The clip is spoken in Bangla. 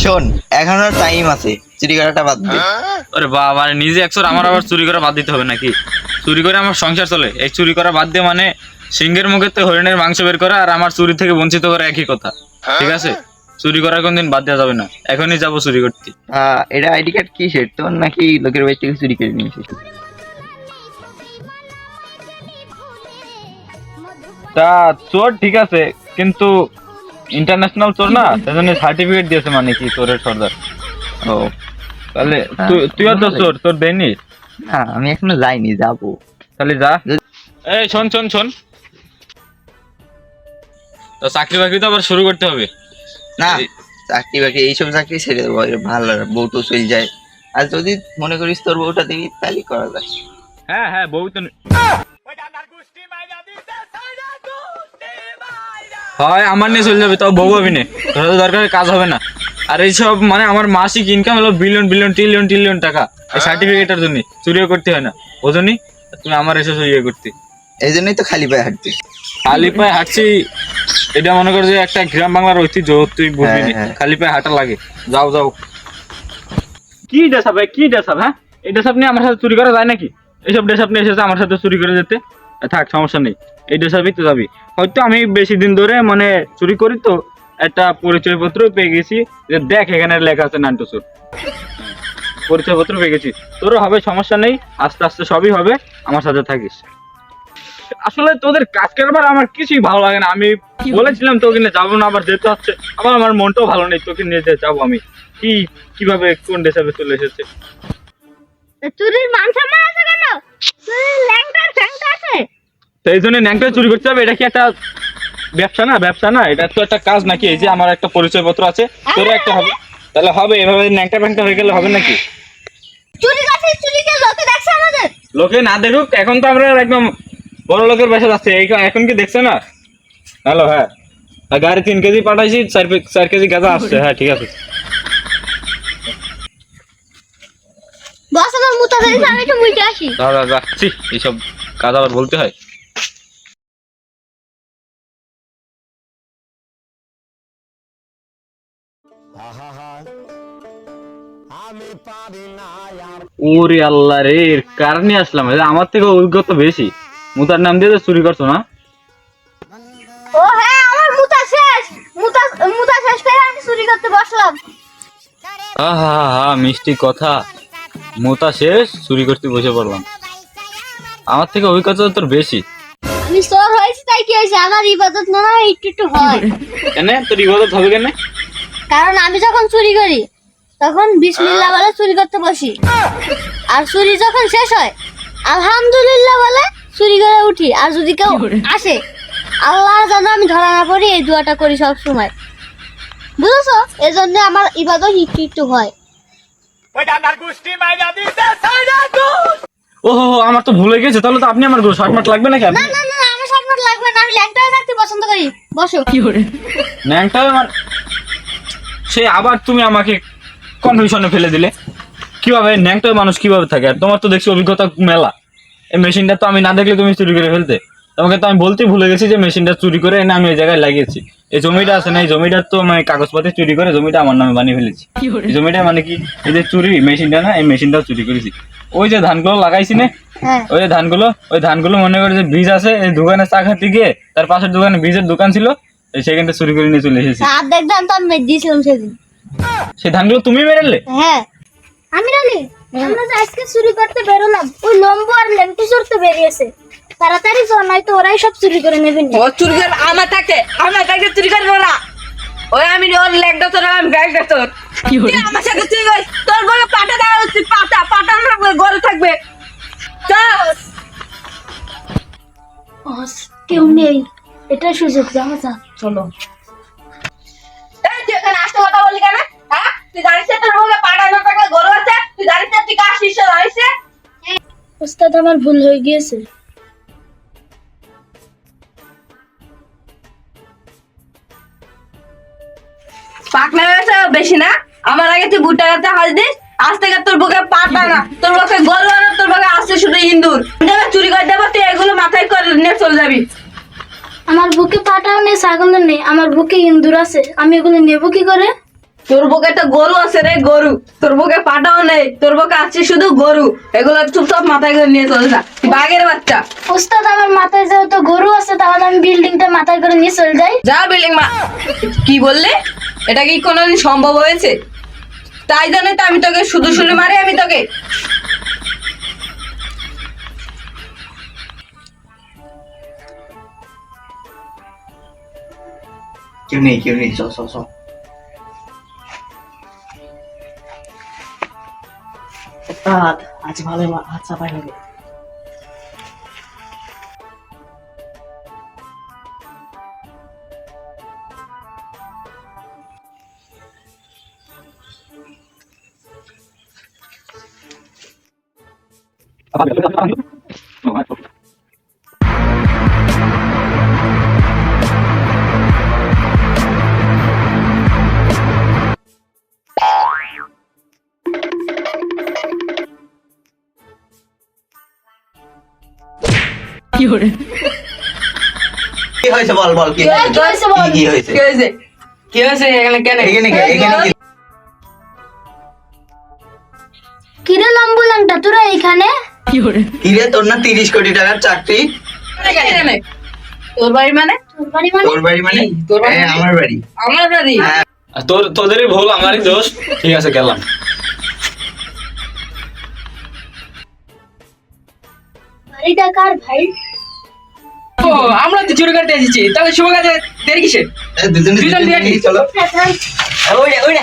শোন, এখনো টাইম আছে, চুরি করাটা বাদ দে। আরে বাবা, নিজে একশো আমার আবার চুরি করা বাদ দিতে হবে নাকি? চুরি করে আমার সংসার চলে, এই চুরি করা বাদ দিয়ে মানে সিংহের মুখে তো হরিণের মাংস বের করা আর আমার চুরি থেকে বঞ্চিত করা একই কথা, ঠিক আছে? চুরি করা কোনদিন বাদ দেওয়া যাবে না, এখনই যাবো চুরি করতে। এটা আইডি কার্ড কিসের তোর, নাকি লোকের বাড়ি থেকে চুরি করে নিয়েছিস? তা চোর ঠিক আছে, কিন্তু ইন্টারন্যাশনাল চোর না, সেজন্য সার্টিফিকেট দিয়েছে, মানে কি চোরের সর্দার। ও তাহলে তুইও তো চোর, তোর দেয়নি? না, আমি এখনো যাইনি, যাবো। তাহলে যা। এই শোন শোন শোন, তো চাকরি বাকরি তো আবার শুরু করতে হবে। না, চাকরি বাকরি এইসব চাকরি ছেড়ে দেবো, ভালো বউ তো চলে যায়। আর যদি মনে করিস তোর বউটা দিবি তাহলে করা যায়। হ্যাঁ হ্যাঁ, বউ তো হয় আমার নিয়ে চলে যাবে, তাও বউ হবে না, তোরা তো দরকার কাজ হবে না। আর এইসব মানে আমার মাসিক ইনকাম হলো বিলিয়ন বিলিয়ন ট্রিলিয়ন ট্রিলিয়ন টাকা, এই সার্টিফিকেটের জন্য চুরিও করতে হয় না, বোঝনি? তুমি আমার এসে ইয়ে করতে, এই জন্যই তো খালি পায়ে হাঁটতিস। খালি পায়ে হাঁটছি, এটা মনে কর যে একটা গ্রাম বাংলার ঐতিহ্য, তুই বুঝবি না, খালি পায়ে হাঁটা লাগে। যাও যাও। কি ড্রেসআপ ভাই, কি ড্রেসআপ? হ্যাঁ, এই ড্রেসআপ নিয়ে আমার সাথে চুরি করা যায় নাকি? এইসব ড্রেসআপ নিয়ে এসেছে আমার সাথে চুরি করে যেতে, থাক সমস্যা নেই, এই ড্রেসআপই তো যাবি। হয়তো আমি বেশি দিন ধরে মানে চুরি করি, তো একটা পরিচয়পত্র পেয়ে গেছি, যে দেখ এখানে লেখা আছে নান্টু চোর, পরিচয়পত্র পেয়ে গেছি। তোরও হবে, সমস্যা নেই, আস্তে আস্তে সবই হবে, আমার সাথে থাকিস। আসলে তোদের কাজ কারবার আমার কিছুই ভালো লাগে না, আমি বলেছিলাম তোকে নিয়ে যাবো না, আবার যেতে হচ্ছে, আবার আমার মনটাও ভালো নেই, তোকে নিয়ে যাবো আমি। কিভাবে কোন ডেসাবে চলে এসেছে? চুরির মান সম্মান আছে কেন? চুরির ল্যাংটা ঠ্যাংটা আছে। সেই জন্য ন্যাংটা চুরি করতে হবে? এটা কি একটা ব্যবসা না? ব্যবসা না, এটা তো একটা কাজ নাকি? এই যে আমার একটা পরিচয়পত্র আছে, তোরও একটা হবে, তাহলে হবে? এভাবে ন্যাংটা ফ্যাংটা হয়ে গেলে হবে নাকি? চুরি করছে, চুরিকে লোকে দেখছে আমাদের। লোকে না দেখুক, এখন তো আমরা একদম বড় লোকের বাসা যাচ্ছে, এখন কি দেখছে না? হ্যালো, হ্যাঁ, গাড়ি 3 কেজি পাঠাইছি, 4 কেজি গাঁজা আসছে। হ্যাঁ ঠিক আছে। বস আমার মুতা ধরেছে, আমি একটু মুইতে আসি। দাদা যাচ্ছি, এইসব কাজ আবার বলতে হয়। ওরে আল্লাহ রে, কার নিয়ে আসলাম? আমার থেকে অভিজ্ঞতা বেশি, মুতার নাম দিয়ে চুরি করছো না? ও হ্যাঁ, আমার মুতা শেষ, মুতা শেষ করে আমি চুরি করতে বসলাম। আহা হা, মিষ্টি কথা। মুতা শেষ, চুরি করতে বসে পড়লাম। আমার থেকে অভিজ্ঞতা তোর বেশি। আমি চোর হয়েছি তাই কি হয়েছে, আমার ইবাদত না হয় একটু একটু হয়। কেন তোর ইবাদত হবে কেন? কারণ আমি যখন চুরি করি তখন বিসমিল্লাহ বলে চুরি করতে বসি, আর চুরি যখন শেষ হয় আলহামদুলিল্লাহ বলে চুরি করে উঠি। আর যদি কেউ আসে, আল্লাহ যেন আমি ধরা না পড়ি, এই দোয়াটা করি সব সময়, বুঝেছো? এই জন্য আমার ইবাদত একটু একটু হয়। ওহো, আমার তো ভুলে গেছে, তাহলে তো আপনি আমার শর্টমাট লাগবে নাকি? না না না, আমার শর্টকাট লাগবে না, আমি ল্যাংটা হয়ে থাকতে পছন্দ করি। বসো। ন্যাংটা সে আবার তুমি আমাকে কনফিউশনে ফেলে দিলে। কিভাবে ন্যাংটা মানুষ কিভাবে থাকে? আর তোমার তো দেখছি অভিজ্ঞতা মেলা, এই মেশিনটা তো আমি না দেখলে তুমি চুরি করে ফেলতে। তোমাকে তো আমি বলতে ভুলে গেছি যে মেশিনটা চুরি করে এনে আমি এই জায়গায় লাগিয়েছি। এই জমিটা আছে না, এই জমিটার তো মানে কাগজপাতি চুরি করে জমিটা আমার নামে বানিয়ে ফেলেছি। এই জমিটা মানে কি, এই যে চুরি মেশিনটা না, এই মেশিনটাও চুরি করেছি। ওই যে ধানগুলো লাগাইছি না, ওই যে ধানগুলো মনে করে যে বীজ আছে, এই দোকানে চা খাতে গিয়ে তার পাশের দোকানে বীজের দোকান ছিল, সেখানটা চুরি করে নিয়ে চলে এসেছি। আর দেখলাম তো আমি দিয়েছিলাম সেদিন। সেই ধানগুলো তুমি মেরেলে? হ্যাঁ, আমি জানি। আমরা তো আজকে চুরি করতে বেরোলাম, ওই লম্বু আর লেংটু চোর তো বেরিয়েছে। তাড়াতাড়ি চল, নয়তো ওরাই সব চুরি করে নেবেন। ও চুরি করে আমার থাকে চুরি করবো না। ওই আমি ওর লেগটা তোর, আমি ব্যাগটা তোর, আমার সাথে চুরি করিস। তোর বলে পাটা দেওয়া হচ্ছে, পাটা থাকবে, ঘরে থাকবে। কেউ নেই, এটা সুযোগ, যাওয়া যাক। চলো। তুই এখানে আসতে কথা বললি কেন? হ্যাঁ, তুই জানিস তোর বলে পাটা না থাকলে ঘরে আছে? তুই জানিস তুই কাজ শিষ্য জানিস? ওস্তাদ, আমার ভুল হয়ে গিয়েছে। পাকনা হয়েছে বেশি না? আমার আগে তুই ভুট্টা গাছে হাস দিস, আজ থেকে তোর বুকে পাটা না, তোর বুকে গরু না, তোর বুকে আসছে শুধু ইন্দুর। চুরি করে দেবো, তুই এগুলো মাথায় করে নিয়ে চলে যাবি। আমার বুকে পাটাও নেই, ছাগল নেই, আমার বুকে ইন্দুর আছে, আমি এগুলো নেবো কি করে? তোর বুকে একটা গরু আছে রে, গরু। তোর বুকে পাটাও নেই, তোর বুকে আছে শুধু গরু। এগুলো চুপচাপ মাথায় করে নিয়ে চলে যা, তুই বাঘের বাচ্চা। উস্তাদ আমার মাথায় যেহেতু গরু আছে তাহলে আমি বিল্ডিংটা মাথায় করে নিয়ে চলে যাই। যা বিল্ডিং কি বললে? এটা কি কোনোদিন সম্ভব হয়েছে? তাই জানে তো আমি তোকে শুধু শুধু মারি আমি তোকে। কেউ নেই চল চল চল। আজ ভালো হাত চাপাই হবে। কি হয়েছে বল বল কি হয়েছে? কি হয়েছে বল? কি হয়েছে? কি হয়েছে? কি হয়েছে এখানে কেন? এখানে কি? কিরে লম্বু ল্যাংটা তোরা এইখানে? কি রে তোর না 30 কোটি টাকার চাকরি? এখানে তোর বাড়ি মানে? তোর বাড়ি মানে? তোর বাড়ি মানে? তোর বাড়ি হ্যাঁ, মানে? আমার বাড়ি। আমার বাড়ি? হ্যাঁ। তোদেরই ভুল, আমারই দোষ। ঠিক আছে, গেলাম। বাড়িটা কার ভাই? ও আমরা তো চুরি করতে এসেছি, তাহলে শুভ কাজে দেরি কিসের? দুজনে দুজন দিয়ে নিয়ে চলো। হ্যাঁ, ওই